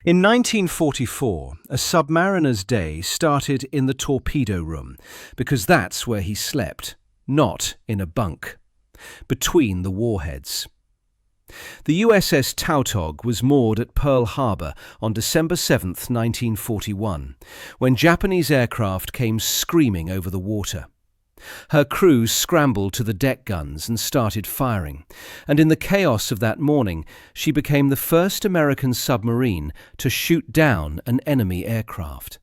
In 1944, a submariner's day started in the torpedo room, because that's where he slept, not in a bunk, between the warheads. The USS Tautog was moored at Pearl Harbor on December 7, 1941, when Japanese aircraft came screaming over the water. Her crew scrambled to the deck guns and started firing, and in the chaos of that morning, she became the first American submarine to shoot down an enemy aircraft.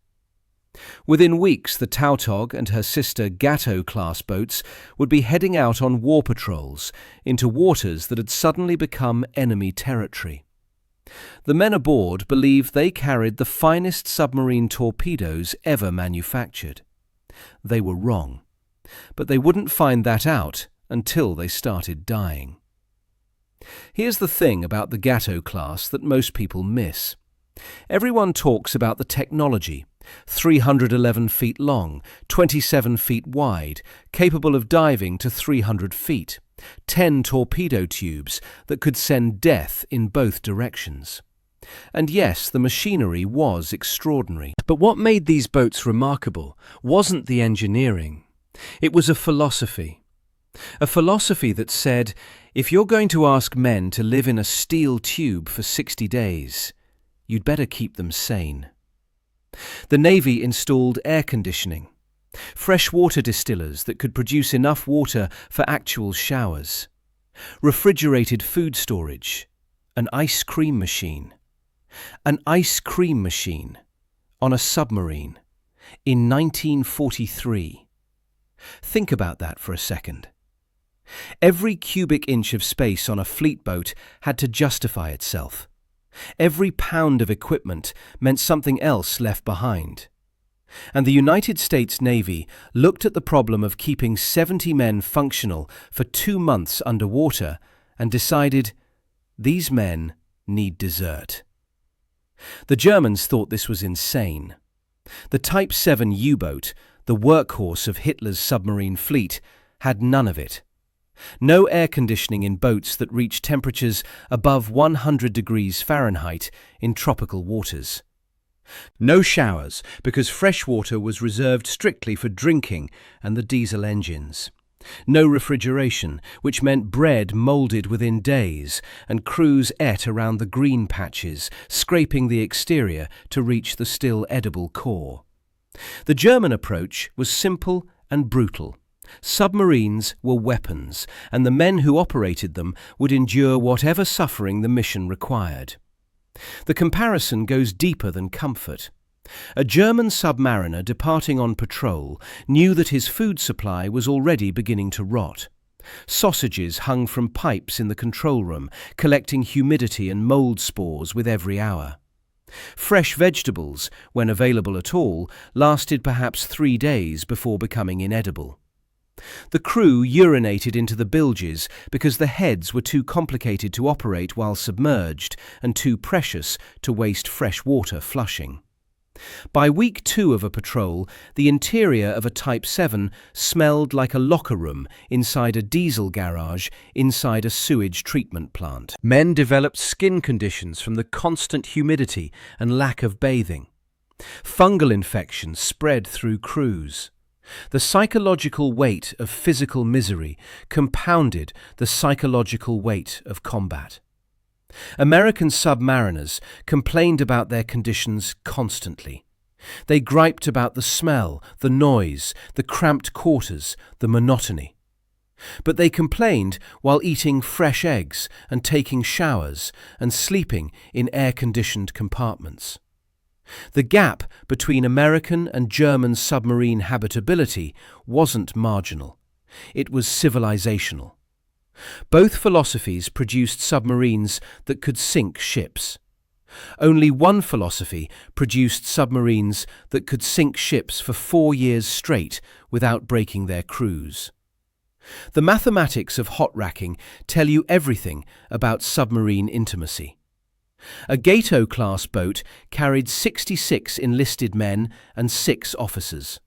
Within weeks, the Tautog and her sister Gato-class boats would be heading out on war patrols into waters that had suddenly become enemy territory. The men aboard believed they carried the finest submarine torpedoes ever manufactured. They were wrong, but they wouldn't find that out until they started dying. Here's the thing about the Gato-class that most people miss. Everyone talks about the technology, 311 feet long, 27 feet wide, capable of diving to 300 feet, 10 torpedo tubes that could send death in both directions. And yes, the machinery was extraordinary. But what made these boats remarkable wasn't the engineering. It was a philosophy. A philosophy that said, if you're going to ask men to live in a steel tube for 60 days, you'd better keep them sane. The Navy installed air conditioning, freshwater distillers that could produce enough water for actual showers, refrigerated food storage, an ice cream machine. An ice cream machine on a submarine in 1943. Think about that for a second. Every cubic inch of space on a fleet boat had to justify itself. Every pound of equipment meant something else left behind. And the United States Navy looked at the problem of keeping 70 men functional for 2 months underwater and decided, these men need dessert. The Germans thought this was insane. The Type 7 U-boat, the workhorse of Hitler's submarine fleet, had none of it. No air conditioning in boats that reached temperatures above 100 degrees Fahrenheit in tropical waters. No showers, because fresh water was reserved strictly for drinking and the diesel engines. No refrigeration, which meant bread moulded within days, and crews ate around the green patches, scraping the exterior to reach the still edible core. The German approach was simple and brutal. Submarines were weapons, and the men who operated them would endure whatever suffering the mission required. The comparison goes deeper than comfort. A German submariner departing on patrol knew that his food supply was already beginning to rot. Sausages hung from pipes in the control room, collecting humidity and mold spores with every hour. Fresh vegetables, when available at all, lasted perhaps 3 days before becoming inedible. The crew urinated into the bilges because the heads were too complicated to operate while submerged and too precious to waste fresh water flushing. By week 2 of a patrol, the interior of a Type 7 smelled like a locker room inside a diesel garage inside a sewage treatment plant. Men developed skin conditions from the constant humidity and lack of bathing. Fungal infections spread through crews. The psychological weight of physical misery compounded the psychological weight of combat. American submariners complained about their conditions constantly. They griped about the smell, the noise, the cramped quarters, the monotony. But they complained while eating fresh eggs and taking showers and sleeping in air-conditioned compartments. The gap between American and German submarine habitability wasn't marginal. It was civilizational. Both philosophies produced submarines that could sink ships. Only one philosophy produced submarines that could sink ships for 4 years straight without breaking their crews. The mathematics of hot racking tell you everything about submarine intimacy. A Gato-class boat carried 66 enlisted men and 6 officers.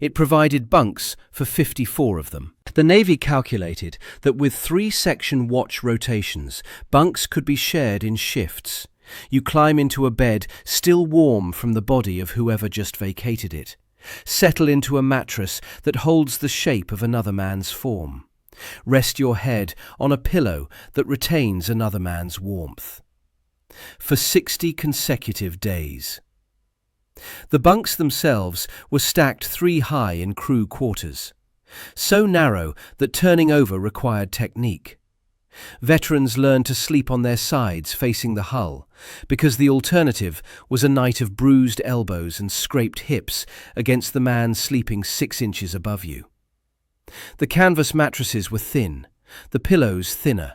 It provided bunks for 54 of them. The Navy calculated that with 3-section watch rotations, bunks could be shared in shifts. You climb into a bed still warm from the body of whoever just vacated it. Settle into a mattress that holds the shape of another man's form. Rest your head on a pillow that retains another man's warmth. For 60 consecutive days. The bunks themselves were stacked 3 high in crew quarters, so narrow that turning over required technique. Veterans learned to sleep on their sides facing the hull, because the alternative was a night of bruised elbows and scraped hips against the man sleeping 6 inches above you. The canvas mattresses were thin, the pillows thinner.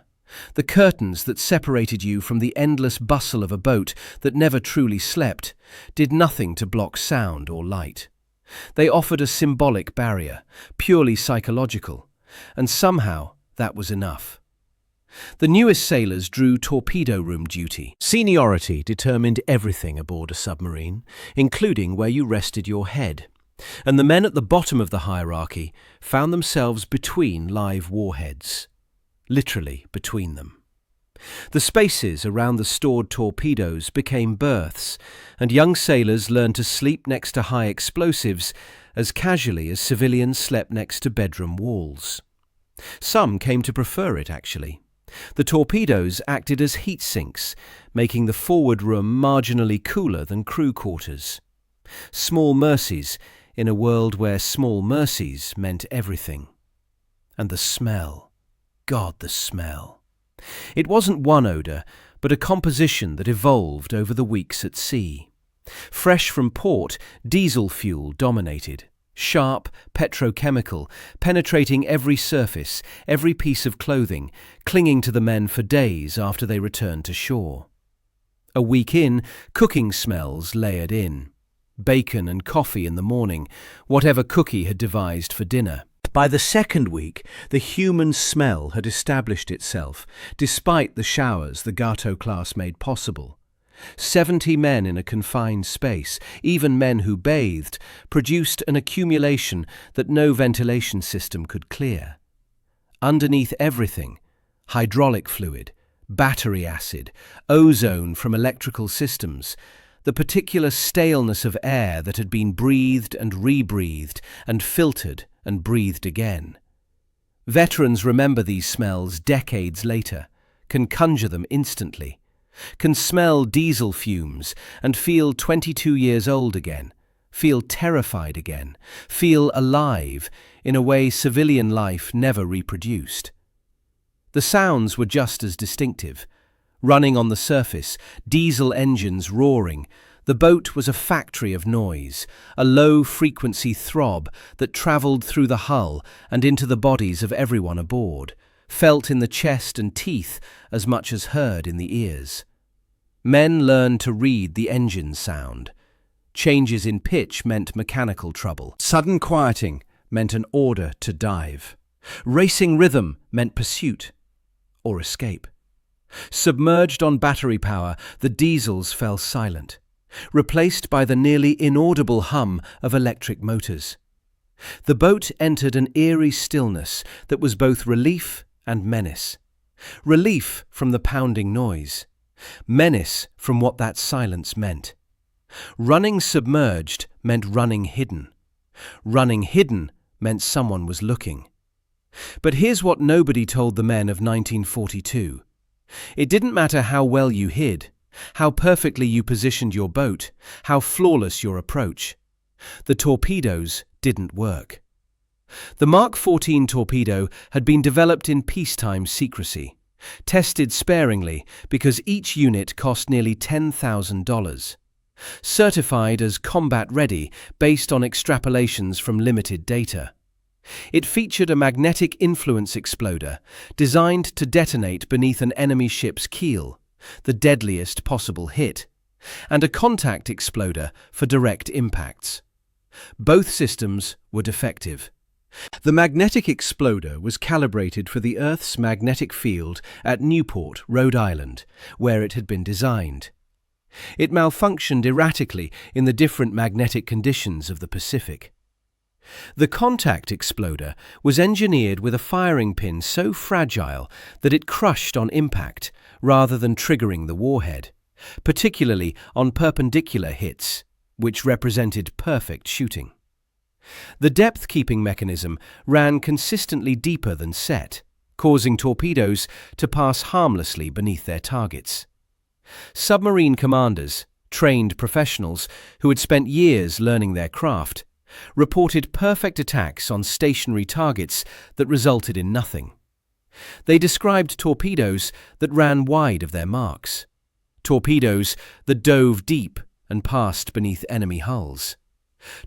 The curtains that separated you from the endless bustle of a boat that never truly slept did nothing to block sound or light. They offered a symbolic barrier, purely psychological, and somehow that was enough. The newest sailors drew torpedo room duty. Seniority determined everything aboard a submarine, including where you rested your head. And the men at the bottom of the hierarchy found themselves between live warheads. Literally between them. The spaces around the stored torpedoes became berths, and young sailors learned to sleep next to high explosives as casually as civilians slept next to bedroom walls. Some came to prefer it, actually. The torpedoes acted as heat sinks, making the forward room marginally cooler than crew quarters. Small mercies in a world where small mercies meant everything. And the smell. God, the smell. It wasn't one odour, but a composition that evolved over the weeks at sea. Fresh from port, diesel fuel dominated. Sharp, petrochemical, penetrating every surface, every piece of clothing, clinging to the men for days after they returned to shore. A week in, cooking smells layered in. Bacon and coffee in the morning, whatever cookie had devised for dinner. By the second week, the human smell had established itself, despite the showers the Gato-class made possible. 70 men in a confined space, even men who bathed, produced an accumulation that no ventilation system could clear. Underneath everything, hydraulic fluid, battery acid, ozone from electrical systems, the particular staleness of air that had been breathed and rebreathed and filtered and breathed again. Veterans remember these smells decades later, can conjure them instantly, can smell diesel fumes and feel 22 years old again, feel terrified again, feel alive in a way civilian life never reproduced. The sounds were just as distinctive. Running on the surface, diesel engines roaring. The boat was a factory of noise, a low-frequency throb that travelled through the hull and into the bodies of everyone aboard, felt in the chest and teeth as much as heard in the ears. Men learned to read the engine sound. Changes in pitch meant mechanical trouble. Sudden quieting meant an order to dive. Racing rhythm meant pursuit or escape. Submerged on battery power, the diesels fell silent, replaced by the nearly inaudible hum of electric motors. The boat entered an eerie stillness that was both relief and menace. Relief from the pounding noise, menace from what that silence meant. Running submerged meant running hidden. Running hidden meant someone was looking. But here's what nobody told the men of 1942. It didn't matter how well you hid, how perfectly you positioned your boat, how flawless your approach. The torpedoes didn't work. The Mark 14 torpedo had been developed in peacetime secrecy, tested sparingly because each unit cost nearly $10,000. Certified as combat-ready based on extrapolations from limited data. It featured a magnetic influence exploder designed to detonate beneath an enemy ship's keel, the deadliest possible hit, and a contact exploder for direct impacts. Both systems were defective. The magnetic exploder was calibrated for the Earth's magnetic field at Newport, Rhode Island, where it had been designed. It malfunctioned erratically in the different magnetic conditions of the Pacific. The contact exploder was engineered with a firing pin so fragile that it crushed on impact rather than triggering the warhead. particularly on perpendicular hits, which represented perfect shooting. The depth-keeping mechanism ran consistently deeper than set, causing torpedoes to pass harmlessly beneath their targets. Submarine commanders, trained professionals who had spent years learning their craft, reported perfect attacks on stationary targets that resulted in nothing. They described torpedoes that ran wide of their marks, torpedoes that dove deep and passed beneath enemy hulls,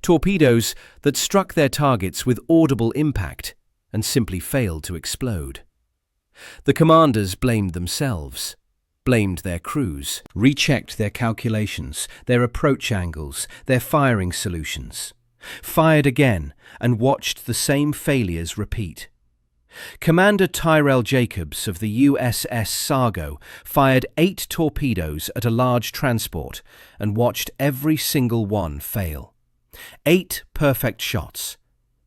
torpedoes that struck their targets with audible impact and simply failed to explode. The commanders blamed themselves, blamed their crews, rechecked their calculations, their approach angles, their firing solutions, fired again and watched the same failures repeat. Commander Tyrell Jacobs of the USS Sargo fired 8 torpedoes at a large transport and watched every single one fail. 8 perfect shots,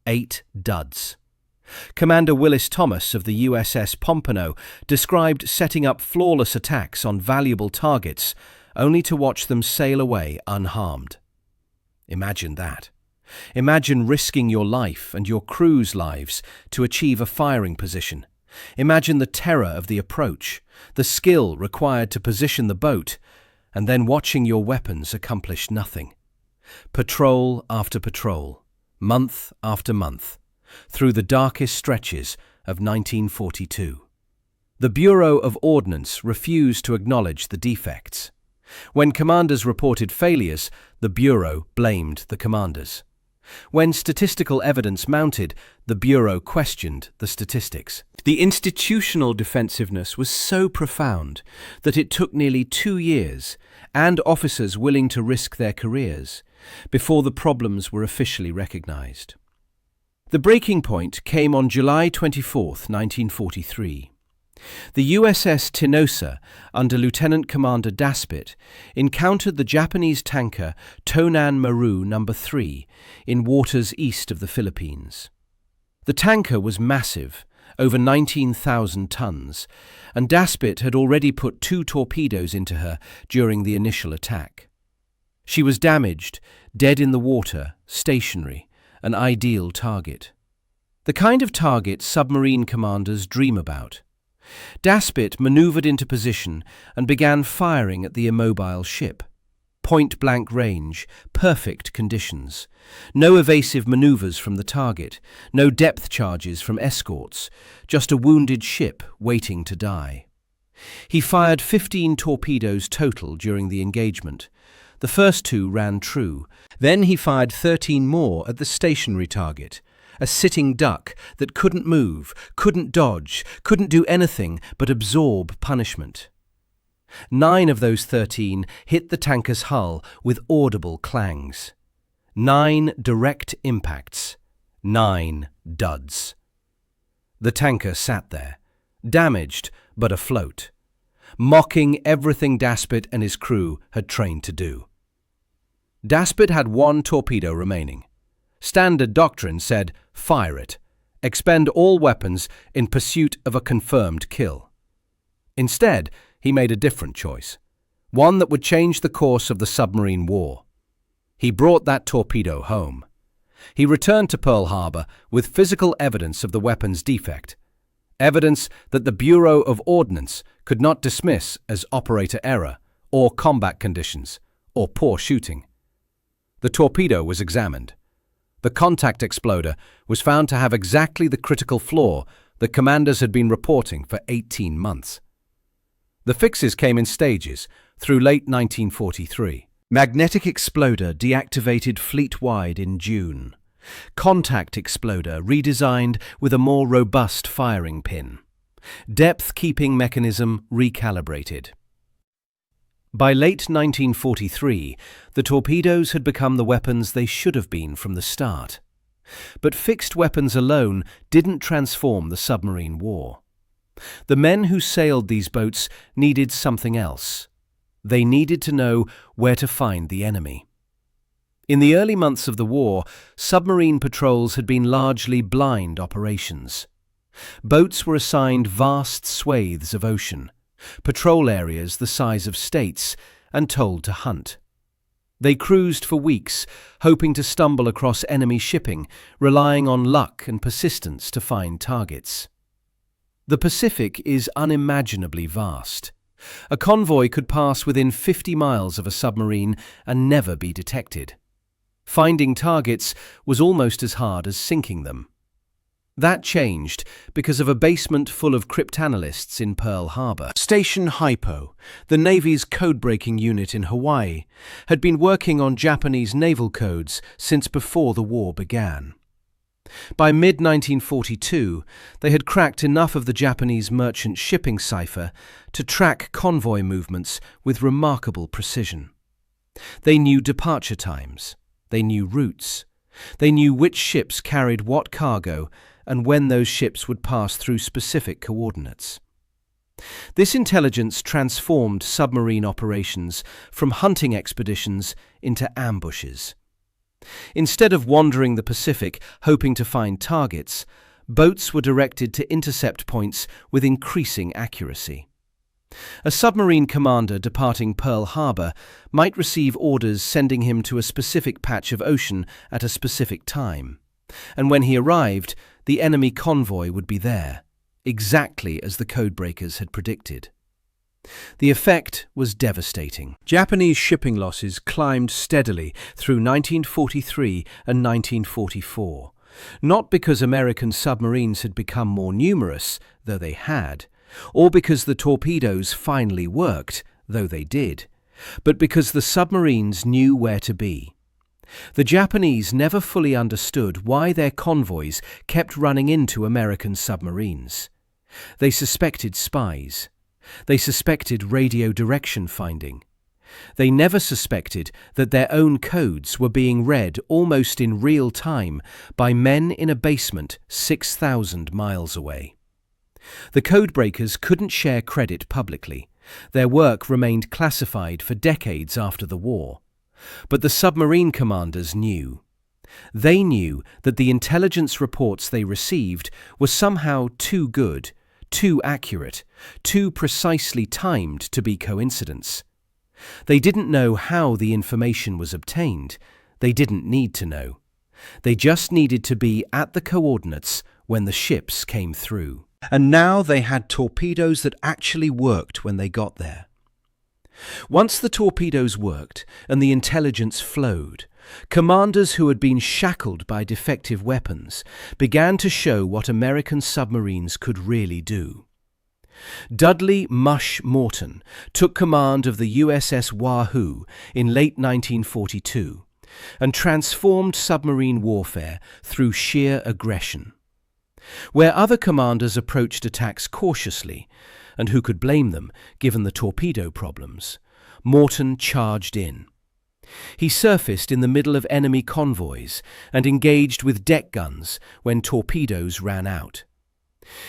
8 duds. Commander Willis Thomas of the USS Pompano described setting up flawless attacks on valuable targets only to watch them sail away unharmed. Imagine that. Imagine risking your life and your crew's lives to achieve a firing position. Imagine the terror of the approach, the skill required to position the boat, and then watching your weapons accomplish nothing. Patrol after patrol, month after month, through the darkest stretches of 1942. The Bureau of Ordnance refused to acknowledge the defects. When commanders reported failures, the Bureau blamed the commanders. When statistical evidence mounted, the Bureau questioned the statistics. The institutional defensiveness was so profound that it took nearly 2 years, and officers willing to risk their careers, before the problems were officially recognized. The breaking point came on July 24, 1943. The USS Tinosa, under Lieutenant Commander Daspit, encountered the Japanese tanker Tonan Maru No. 3 in waters east of the Philippines. The tanker was massive, over 19,000 tons, and Daspit had already put 2 torpedoes into her during the initial attack. She was damaged, dead in the water, stationary, an ideal target. The kind of target submarine commanders dream about. Daspit maneuvered into position and began firing at the immobile ship. Point-blank range, perfect conditions. No evasive maneuvers from the target, no depth charges from escorts, just a wounded ship waiting to die. He fired 15 torpedoes total during the engagement. The first 2 ran true. Then he fired 13 more at the stationary target, a sitting duck that couldn't move, couldn't dodge, couldn't do anything but absorb punishment. 9 of those 13 hit the tanker's hull with audible clangs. 9 direct impacts, 9 duds. The tanker sat there, damaged but afloat, mocking everything Daspit and his crew had trained to do. Daspit had 1 torpedo remaining. Standard doctrine said, fire it. Expend all weapons in pursuit of a confirmed kill. Instead, he made a different choice, one that would change the course of the submarine war. He brought that torpedo home. He returned to Pearl Harbor with physical evidence of the weapon's defect, evidence that the Bureau of Ordnance could not dismiss as operator error, or combat conditions, or poor shooting. The torpedo was examined. The contact exploder was found to have exactly the critical flaw that commanders had been reporting for 18 months. The fixes came in stages through late 1943. Magnetic exploder deactivated fleet-wide in June. Contact exploder redesigned with a more robust firing pin. Depth-keeping mechanism recalibrated. By late 1943, the torpedoes had become the weapons they should have been from the start. But fixed weapons alone didn't transform the submarine war. The men who sailed these boats needed something else. They needed to know where to find the enemy. In the early months of the war, submarine patrols had been largely blind operations. Boats were assigned vast swathes of ocean, patrol areas the size of states, and told to hunt. They cruised for weeks, hoping to stumble across enemy shipping, relying on luck and persistence to find targets. The Pacific is unimaginably vast. A convoy could pass within 50 miles of a submarine and never be detected. Finding targets was almost as hard as sinking them. That changed because of a basement full of cryptanalysts in Pearl Harbor. Station Hypo, the Navy's code-breaking unit in Hawaii, had been working on Japanese naval codes since before the war began. By mid-1942, they had cracked enough of the Japanese merchant shipping cipher to track convoy movements with remarkable precision. They knew departure times. They knew routes. They knew which ships carried what cargo and when those ships would pass through specific coordinates. This intelligence transformed submarine operations from hunting expeditions into ambushes. Instead of wandering the Pacific hoping to find targets, boats were directed to intercept points with increasing accuracy. A submarine commander departing Pearl Harbor might receive orders sending him to a specific patch of ocean at a specific time, and when he arrived, the enemy convoy would be there, exactly as the codebreakers had predicted. The effect was devastating. Japanese shipping losses climbed steadily through 1943 and 1944, not because American submarines had become more numerous, though they had, or because the torpedoes finally worked, though they did, but because the submarines knew where to be. The Japanese never fully understood why their convoys kept running into American submarines. They suspected spies. They suspected radio direction finding. They never suspected that their own codes were being read almost in real time by men in a basement 6,000 miles away. The codebreakers couldn't share credit publicly. Their work remained classified for decades after the war. But the submarine commanders knew. They knew that the intelligence reports they received were somehow too good, too accurate, too precisely timed to be coincidence. They didn't know how the information was obtained. They didn't need to know. They just needed to be at the coordinates when the ships came through. And now they had torpedoes that actually worked when they got there. Once the torpedoes worked and the intelligence flowed, commanders who had been shackled by defective weapons began to show what American submarines could really do. Dudley "Mush" Morton took command of the USS Wahoo in late 1942 and transformed submarine warfare through sheer aggression. Where other commanders approached attacks cautiously, and who could blame them given the torpedo problems, Morton charged in. He surfaced in the middle of enemy convoys and engaged with deck guns when torpedoes ran out.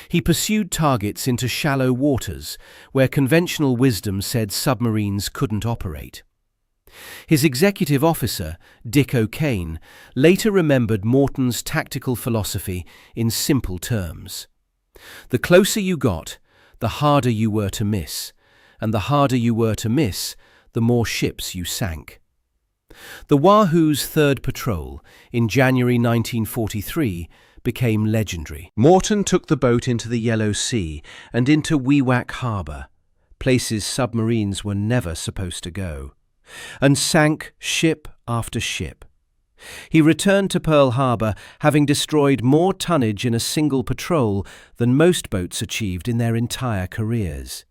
He pursued targets into shallow waters where conventional wisdom said submarines couldn't operate. His executive officer, Dick O'Kane, later remembered Morton's tactical philosophy in simple terms. The closer you got, the harder you were to miss, and the harder you were to miss, the more ships you sank. The Wahoo's third patrol, in January 1943, became legendary. Morton took the boat into the Yellow Sea and into Wewak Harbor, places submarines were never supposed to go, and sank ship after ship. He returned to Pearl Harbor having destroyed more tonnage in a single patrol than most boats achieved in their entire careers.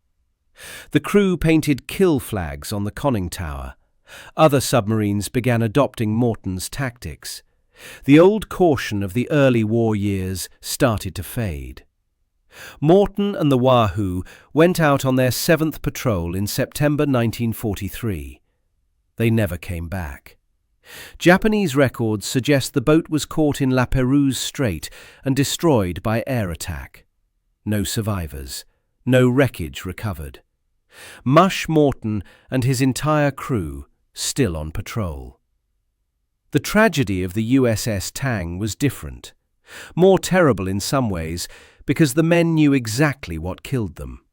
The crew painted kill flags on the conning tower. Other submarines began adopting Morton's tactics. The old caution of the early war years started to fade. Morton and the Wahoo went out on their 7th patrol in September 1943. They never came back. Japanese records suggest the boat was caught in La Perouse Strait and destroyed by air attack. No survivors. No wreckage recovered. Mush Morton and his entire crew still on patrol. The tragedy of the USS Tang was different, more terrible in some ways because the men knew exactly what killed them.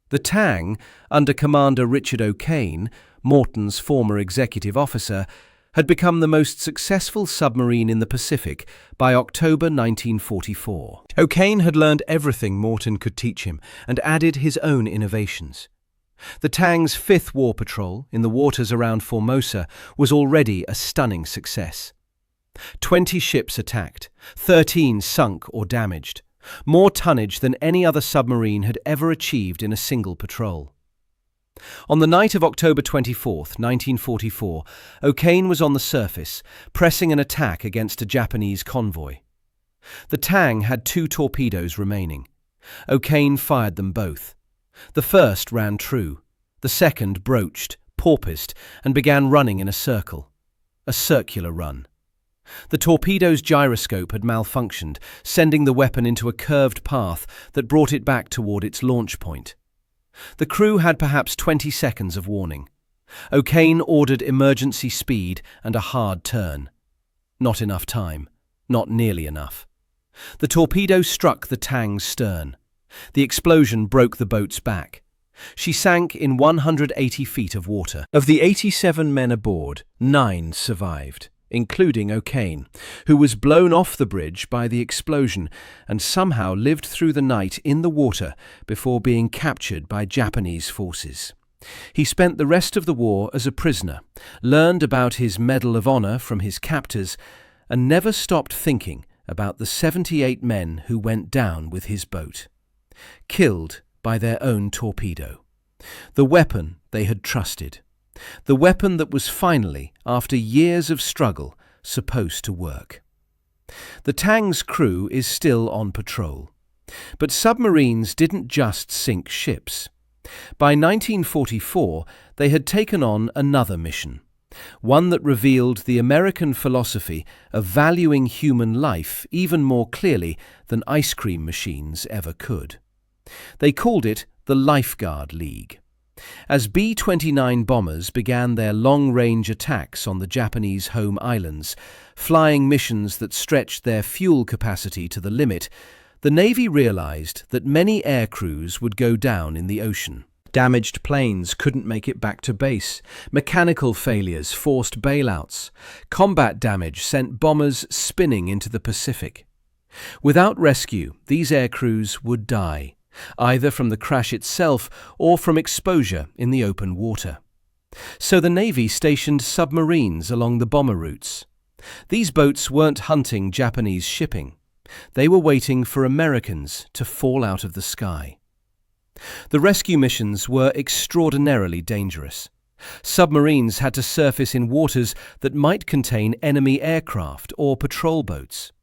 The Tang, under Commander Richard O'Kane, Morton's former executive officer, had become the most successful submarine in the Pacific by October 1944. O'Kane had learned everything Morton could teach him and added his own innovations. The Tang's fifth war patrol in the waters around Formosa was already a stunning success. 20 ships attacked, 13 sunk or damaged, more tonnage than any other submarine had ever achieved in a single patrol. On the night of October 24, 1944, O'Kane was on the surface, pressing an attack against a Japanese convoy. The Tang had 2 torpedoes remaining. O'Kane fired them both. The first ran true. The second broached, porpoised, and began running in a circle. A circular run. The torpedo's gyroscope had malfunctioned, sending the weapon into a curved path that brought it back toward its launch point. The crew had perhaps 20 seconds of warning. O'Kane ordered emergency speed and a hard turn. Not enough time. Not nearly enough. The torpedo struck the Tang's stern. The explosion broke the boat's back. She sank in 180 feet of water. Of the 87 men aboard, 9 survived, including O'Kane, who was blown off the bridge by the explosion and somehow lived through the night in the water before being captured by Japanese forces. He spent the rest of the war as a prisoner, learned about his Medal of Honor from his captors, and never stopped thinking about the 78 men who went down with his boat, killed by their own torpedo. The weapon they had trusted. The weapon that was finally, after years of struggle, supposed to work. The Tang's crew is still on patrol. But submarines didn't just sink ships. By 1944, they had taken on another mission, one that revealed the American philosophy of valuing human life even more clearly than ice cream machines ever could. They called it the Lifeguard League. As B-29 bombers began their long-range attacks on the Japanese home islands, flying missions that stretched their fuel capacity to the limit, the Navy realized that many air crews would go down in the ocean. Damaged planes couldn't make it back to base. Mechanical failures forced bailouts. Combat damage sent bombers spinning into the Pacific. Without rescue, these air crews would die, either from the crash itself or from exposure in the open water. So the Navy stationed submarines along the bomber routes. These boats weren't hunting Japanese shipping. They were waiting for Americans to fall out of the sky. The rescue missions were extraordinarily dangerous. Submarines had to surface in waters that might contain enemy aircraft or patrol boats.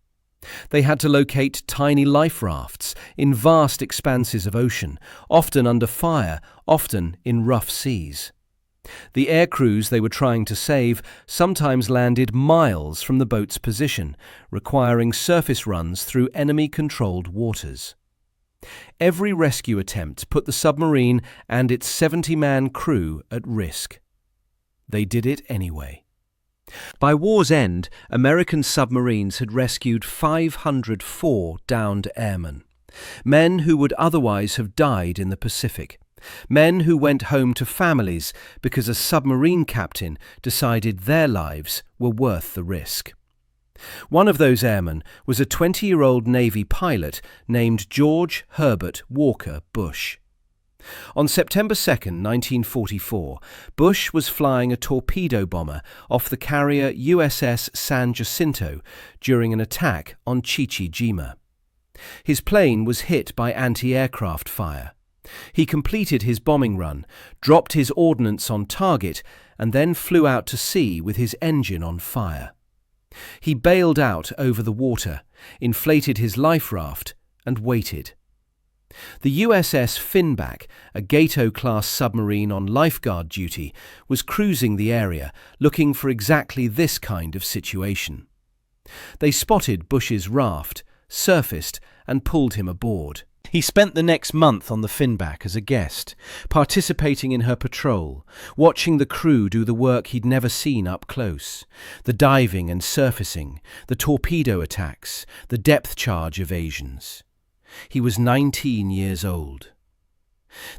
They had to locate tiny life rafts in vast expanses of ocean, often under fire, often in rough seas. The air crews they were trying to save sometimes landed miles from the boat's position, requiring surface runs through enemy-controlled waters. Every rescue attempt put the submarine and its 70-man crew at risk. They did it anyway. By war's end, American submarines had rescued 504 downed airmen, men who would otherwise have died in the Pacific, men who went home to families because a submarine captain decided their lives were worth the risk. One of those airmen was a 20-year-old Navy pilot named George Herbert Walker Bush. On September 2, 1944, Bush was flying a torpedo bomber off the carrier USS San Jacinto during an attack on Chichijima. His plane was hit by anti-aircraft fire. He completed his bombing run, dropped his ordnance on target, and then flew out to sea with his engine on fire. He bailed out over the water, inflated his life raft, and waited. The USS Finback, a Gato-class submarine on lifeguard duty, was cruising the area, looking for exactly this kind of situation. They spotted Bush's raft, surfaced, and pulled him aboard. He spent the next month on the Finback as a guest, participating in her patrol, watching the crew do the work he'd never seen up close, the diving and surfacing, the torpedo attacks, the depth charge evasions. He was 19 years old.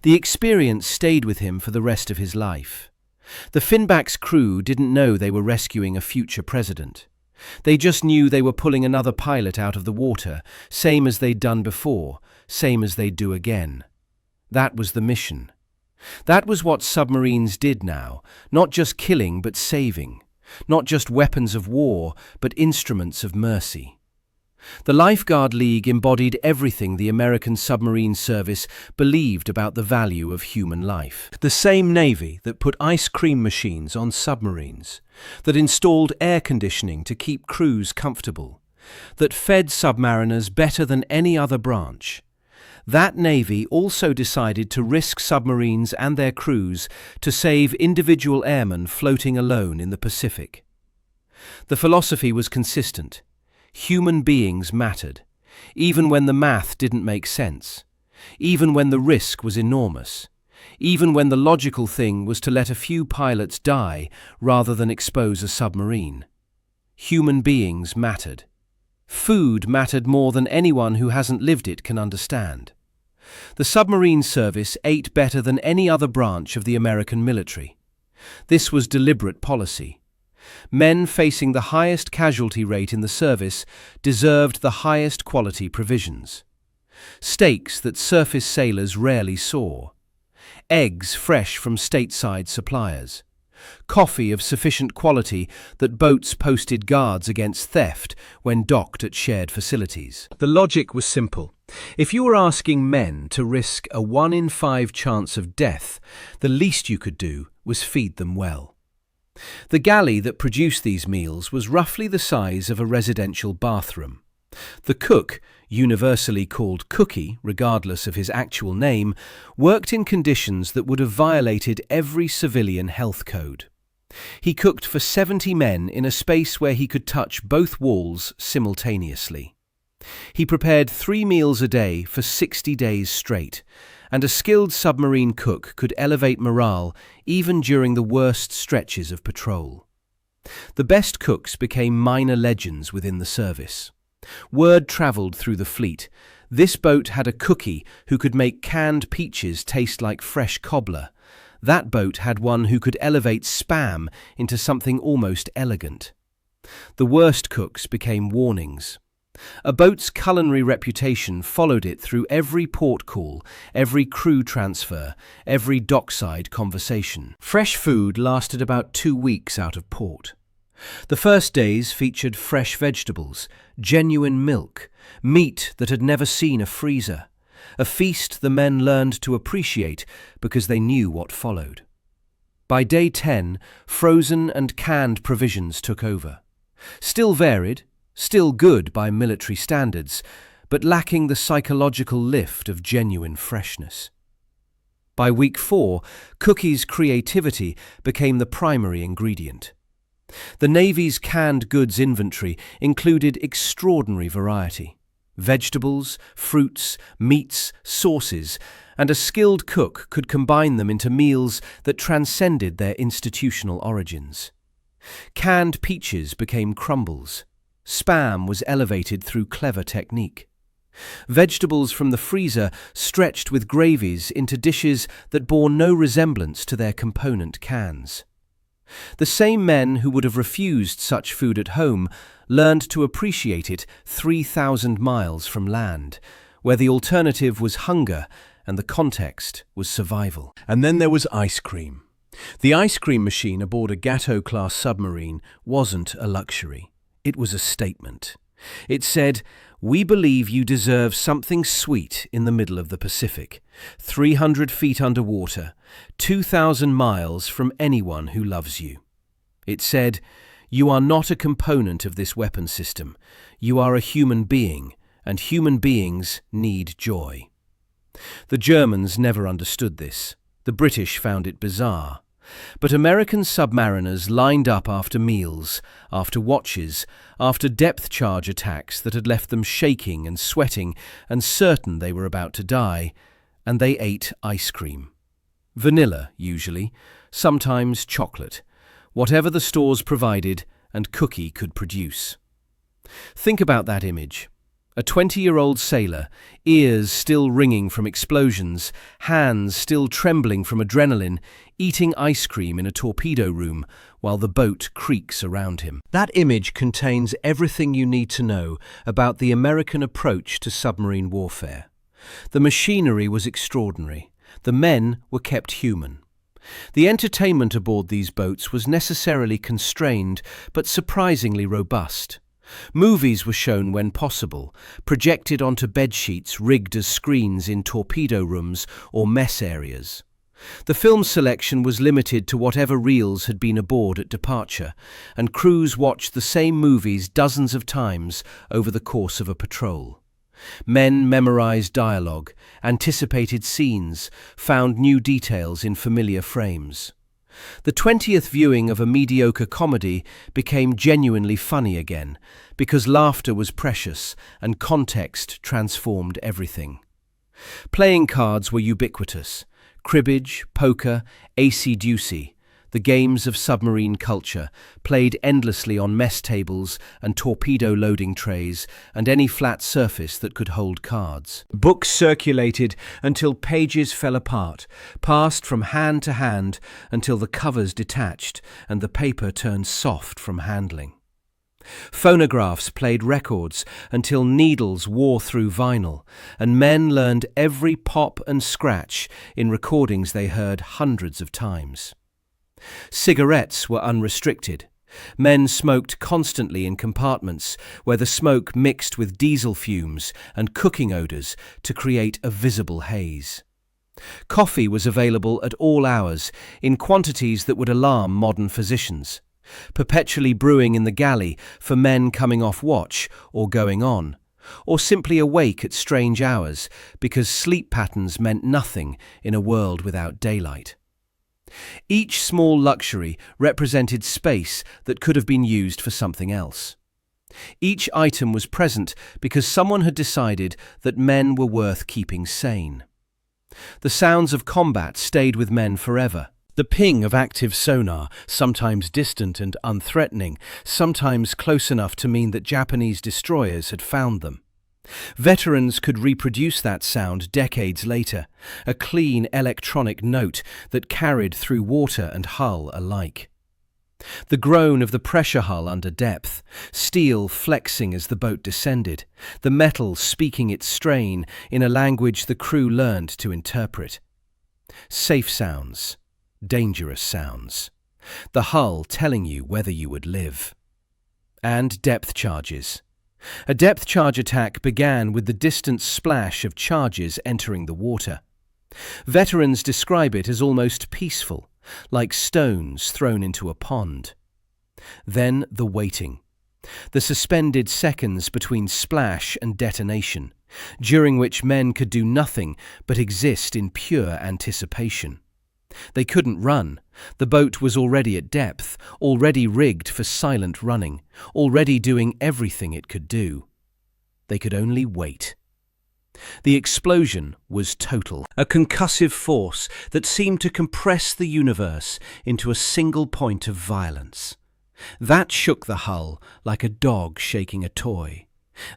The experience stayed with him for the rest of his life. The Finback's crew didn't know they were rescuing a future president. They just knew they were pulling another pilot out of the water, same as they'd done before, same as they'd do again. That was the mission. That was what submarines did now, not just killing but saving, not just weapons of war but instruments of mercy. The Lifeguard League embodied everything the American submarine service believed about the value of human life. The same Navy that put ice cream machines on submarines, that installed air conditioning to keep crews comfortable, that fed submariners better than any other branch. That Navy also decided to risk submarines and their crews to save individual airmen floating alone in the Pacific. The philosophy was consistent. Human beings mattered, even when the math didn't make sense, even when the risk was enormous, even when the logical thing was to let a few pilots die rather than expose a submarine. Human beings mattered. Food mattered more than anyone who hasn't lived it can understand. The submarine service ate better than any other branch of the American military. This was deliberate policy. Men facing the highest casualty rate in the service deserved the highest quality provisions. Steaks that surface sailors rarely saw. Eggs fresh from stateside suppliers. Coffee of sufficient quality that boats posted guards against theft when docked at shared facilities. The logic was simple. If you were asking men to risk a 1 in 5 chance of death, the least you could do was feed them well. The galley that produced these meals was roughly the size of a residential bathroom. The cook, universally called Cookie, regardless of his actual name, worked in conditions that would have violated every civilian health code. He cooked for 70 men in a space where he could touch both walls simultaneously. He prepared 3 meals a day for 60 days straight, and a skilled submarine cook could elevate morale even during the worst stretches of patrol. The best cooks became minor legends within the service. Word travelled through the fleet. This boat had a cookie who could make canned peaches taste like fresh cobbler. That boat had one who could elevate Spam into something almost elegant. The worst cooks became warnings. A boat's culinary reputation followed it through every port call, every crew transfer, every dockside conversation. Fresh food lasted about 2 weeks out of port. The first days featured fresh vegetables, genuine milk, meat that had never seen a freezer, a feast the men learned to appreciate because they knew what followed. By day 10, frozen and canned provisions took over. Still varied, still good by military standards, but lacking the psychological lift of genuine freshness. By week 4, Cookie's creativity became the primary ingredient. The Navy's canned goods inventory included extraordinary variety: vegetables, fruits, meats, sauces, and a skilled cook could combine them into meals that transcended their institutional origins. Canned peaches became crumbles. Spam was elevated through clever technique. Vegetables from the freezer stretched with gravies into dishes that bore no resemblance to their component cans. The same men who would have refused such food at home learned to appreciate it 3,000 miles from land, where the alternative was hunger and the context was survival. And then there was ice cream. The ice cream machine aboard a Gato-class submarine wasn't a luxury. It was a statement. It said, "We believe you deserve something sweet in the middle of the Pacific, 300 feet underwater, 2,000 miles from anyone who loves you." It said, "You are not a component of this weapon system. You are a human being, and human beings need joy." The Germans never understood this. The British found it bizarre. But American submariners lined up after meals, after watches, after depth charge attacks that had left them shaking and sweating and certain they were about to die, and they ate ice cream. Vanilla, usually, sometimes chocolate, whatever the stores provided and Cookie could produce. Think about that image. A 20-year-old sailor, ears still ringing from explosions, hands still trembling from adrenaline, eating ice cream in a torpedo room while the boat creaks around him. That image contains everything you need to know about the American approach to submarine warfare. The machinery was extraordinary. The men were kept human. The entertainment aboard these boats was necessarily constrained but surprisingly robust. Movies were shown when possible, projected onto bedsheets rigged as screens in torpedo rooms or mess areas. The film selection was limited to whatever reels had been aboard at departure, and crews watched the same movies dozens of times over the course of a patrol. Men memorized dialogue, anticipated scenes, found new details in familiar frames. The 20th viewing of a mediocre comedy became genuinely funny again, because laughter was precious and context transformed everything. Playing cards were ubiquitous. Cribbage, poker, acey-deucey, the games of submarine culture, played endlessly on mess tables and torpedo loading trays and any flat surface that could hold cards. Books circulated until pages fell apart, passed from hand to hand until the covers detached and the paper turned soft from handling. Phonographs played records until needles wore through vinyl, and men learned every pop and scratch in recordings they heard hundreds of times. Cigarettes were unrestricted. Men smoked constantly in compartments where the smoke mixed with diesel fumes and cooking odours to create a visible haze. Coffee was available at all hours in quantities that would alarm modern physicians, perpetually brewing in the galley for men coming off watch or going on, or simply awake at strange hours because sleep patterns meant nothing in a world without daylight. Each small luxury represented space that could have been used for something else. Each item was present because someone had decided that men were worth keeping sane. The sounds of combat stayed with men forever. The ping of active sonar, sometimes distant and unthreatening, sometimes close enough to mean that Japanese destroyers had found them. Veterans could reproduce that sound decades later, a clean electronic note that carried through water and hull alike. The groan of the pressure hull under depth, steel flexing as the boat descended, the metal speaking its strain in a language the crew learned to interpret. Safe sounds. Dangerous sounds. The hull telling you whether you would live. And depth charges. A depth charge attack began with the distant splash of charges entering the water. Veterans describe it as almost peaceful, like stones thrown into a pond. Then the waiting. The suspended seconds between splash and detonation, during which men could do nothing but exist in pure anticipation. They couldn't run. The boat was already at depth, already rigged for silent running, already doing everything it could do. They could only wait. The explosion was total, a concussive force that seemed to compress the universe into a single point of violence. That shook the hull like a dog shaking a toy.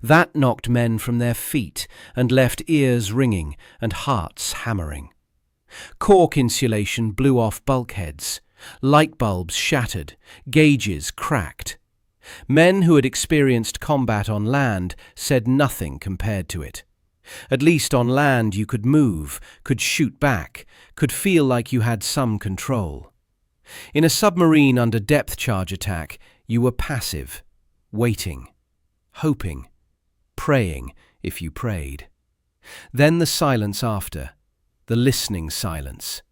That knocked men from their feet and left ears ringing and hearts hammering. Cork insulation blew off bulkheads. Light bulbs shattered. Gauges cracked. Men who had experienced combat on land said nothing compared to it. At least on land you could move, could shoot back, could feel like you had some control. In a submarine under depth charge attack, you were passive, waiting, hoping, praying if you prayed. Then the silence after. The listening silence,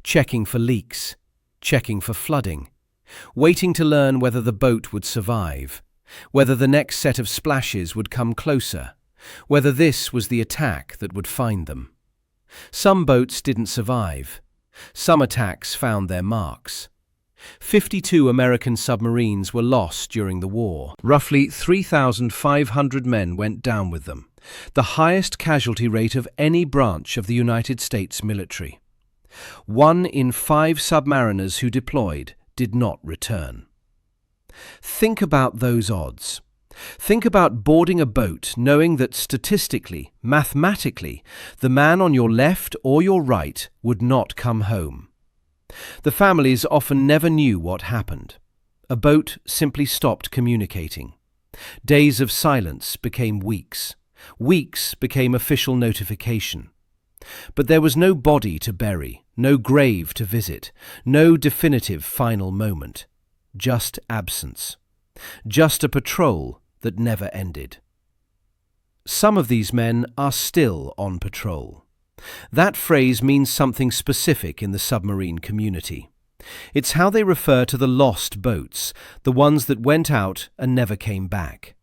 checking for leaks, checking for flooding, waiting to learn whether the boat would survive, whether the next set of splashes would come closer, whether this was the attack that would find them. Some boats didn't survive. Some attacks found their marks. 52 American submarines were lost during the war. Roughly 3,500 men went down with them, the highest casualty rate of any branch of the United States military. 1 in 5 submariners who deployed did not return. Think about those odds. Think about boarding a boat knowing that statistically, mathematically, the man on your left or your right would not come home. The families often never knew what happened. A boat simply stopped communicating. Days of silence became weeks. Weeks became official notification. But there was no body to bury, no grave to visit, no definitive final moment. Just absence. Just a patrol that never ended. Some of these men are still on patrol. That phrase means something specific in the submarine community. It's how they refer to the lost boats, the ones that went out and never came back.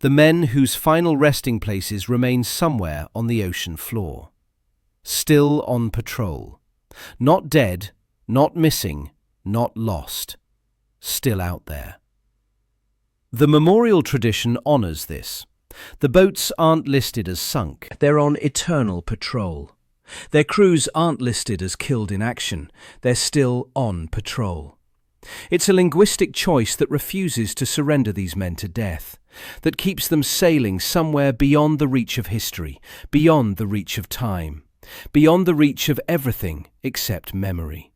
The men whose final resting places remain somewhere on the ocean floor. Still on patrol. Not dead, not missing, not lost. Still out there. The memorial tradition honors this. The boats aren't listed as sunk. They're on eternal patrol. Their crews aren't listed as killed in action. They're still on patrol. It's a linguistic choice that refuses to surrender these men to death, that keeps them sailing somewhere beyond the reach of history, beyond the reach of time, beyond the reach of everything except memory.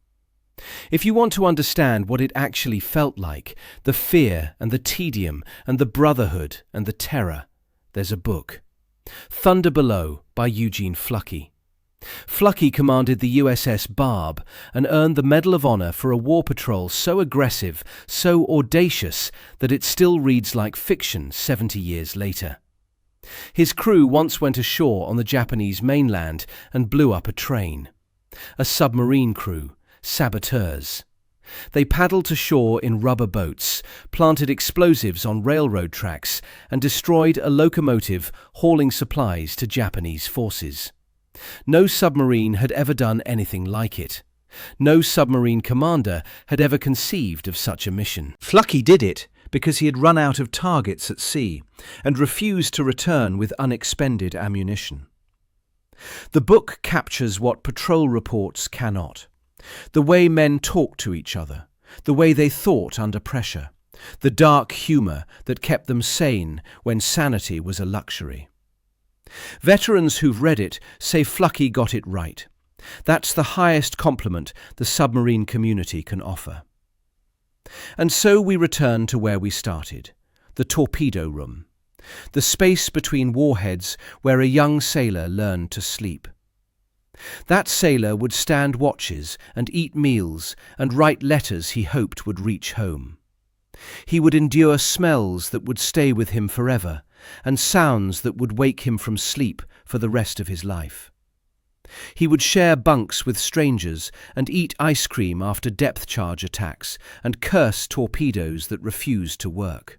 If you want to understand what it actually felt like, the fear and the tedium and the brotherhood and the terror, there's a book. Thunder Below by Eugene Fluckey. Fluckey commanded the USS Barb and earned the Medal of Honor for a war patrol so aggressive, so audacious, that it still reads like fiction 70 years later. His crew once went ashore on the Japanese mainland and blew up a train. A submarine crew. Saboteurs. They paddled to shore in rubber boats, planted explosives on railroad tracks, and destroyed a locomotive hauling supplies to Japanese forces. No submarine had ever done anything like it. No submarine commander had ever conceived of such a mission. Fluckey did it because he had run out of targets at sea and refused to return with unexpended ammunition. The book captures what patrol reports cannot. The way men talked to each other, the way they thought under pressure, the dark humour that kept them sane when sanity was a luxury. Veterans who've read it say Fluckey got it right. That's the highest compliment the submarine community can offer. And so we return to where we started, the torpedo room, the space between warheads where a young sailor learned to sleep. That sailor would stand watches and eat meals and write letters he hoped would reach home. He would endure smells that would stay with him forever and sounds that would wake him from sleep for the rest of his life. He would share bunks with strangers and eat ice cream after depth charge attacks and curse torpedoes that refused to work.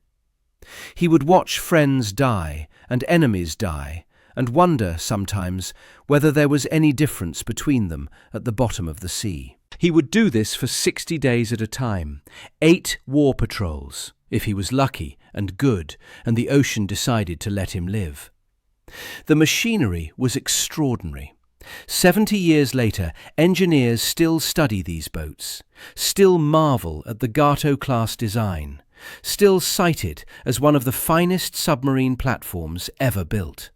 He would watch friends die and enemies die and wonder sometimes whether there was any difference between them at the bottom of the sea. He would do this for 60 days at a time, 8 war patrols, if he was lucky and good and the ocean decided to let him live. The machinery was extraordinary. 70 years later, engineers still study these boats, still marvel at the Gato-class design, still cite it as one of the finest submarine platforms ever built.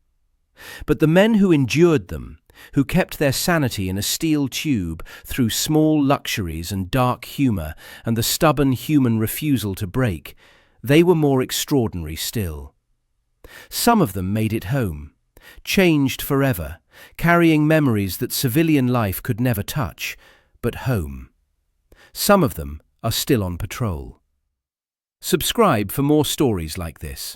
But the men who endured them, who kept their sanity in a steel tube through small luxuries and dark humour and the stubborn human refusal to break, they were more extraordinary still. Some of them made it home, changed forever, carrying memories that civilian life could never touch, but home. Some of them are still on patrol. Subscribe for more stories like this.